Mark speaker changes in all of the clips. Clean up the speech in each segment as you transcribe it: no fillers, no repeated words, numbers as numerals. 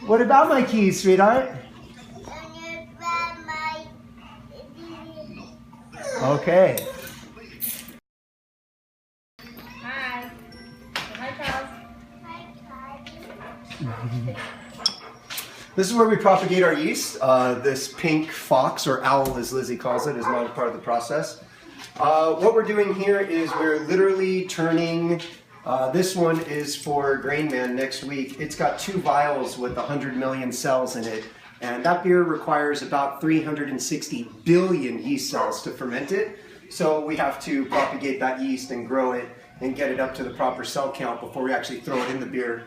Speaker 1: What about my keys, sweetheart? Okay.
Speaker 2: Hi. Hi, Charles.
Speaker 1: This is where we propagate our yeast. This pink fox, or owl as Lizzie calls it, is not a part of the process. What we're doing here is we're literally turning, this one is for Grain Man next week. It's got 2 vials with 100 million cells in it. And that beer requires about 360 billion yeast cells to ferment it. So we have to propagate that yeast and grow it and get it up to the proper cell count before we actually throw it in the beer.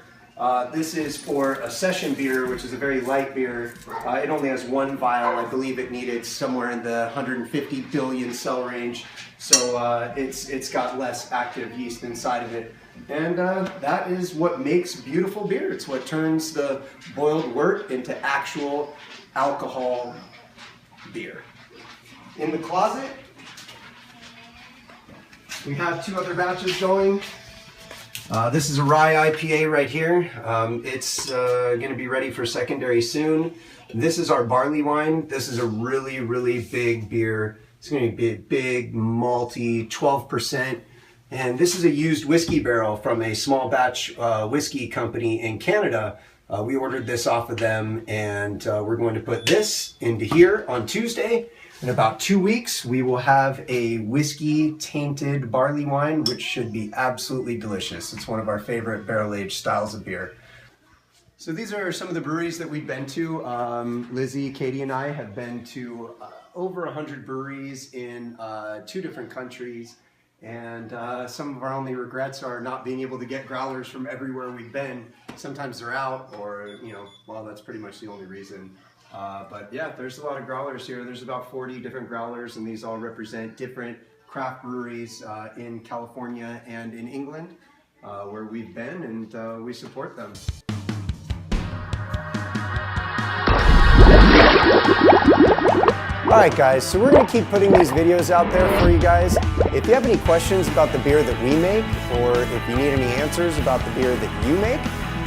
Speaker 1: This is for a session beer, which is a very light beer. It only has 1 vial. I believe it needed somewhere in the 150 billion cell range. So it's got less active yeast inside of it. And that is what makes beautiful beer. It's what turns the boiled wort into actual alcohol beer. In the closet, we have 2 other batches going. This is a rye IPA right here. It's going to be ready for secondary soon. This is our barley wine. This is a really, really big beer. It's going to be a big, malty, 12%. And this is a used whiskey barrel from a small batch whiskey company in Canada. We ordered this off of them, and we're going to put this into here on Tuesday. In about 2 weeks, we will have a whiskey-tainted barley wine, which should be absolutely delicious. It's one of our favorite barrel-aged styles of beer. So these are some of the breweries that we've been to. Lizzie, Katie, and I have been to over 100 breweries in 2 different countries. And some of our only regrets are not being able to get growlers from everywhere we've been. Sometimes they're out, or, well, that's pretty much the only reason. But yeah, there's a lot of growlers here. There's about 40 different growlers, and these all represent different craft breweries in California and in England, where we've been, and we support them. Alright guys, so we're going to keep putting these videos out there for you guys. If you have any questions about the beer that we make, or if you need any answers about the beer that you make,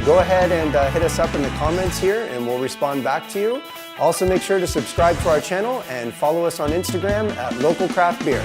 Speaker 1: go ahead and hit us up in the comments here and we'll respond back to you. Also make sure to subscribe to our channel and follow us on Instagram at Local Craft Beer.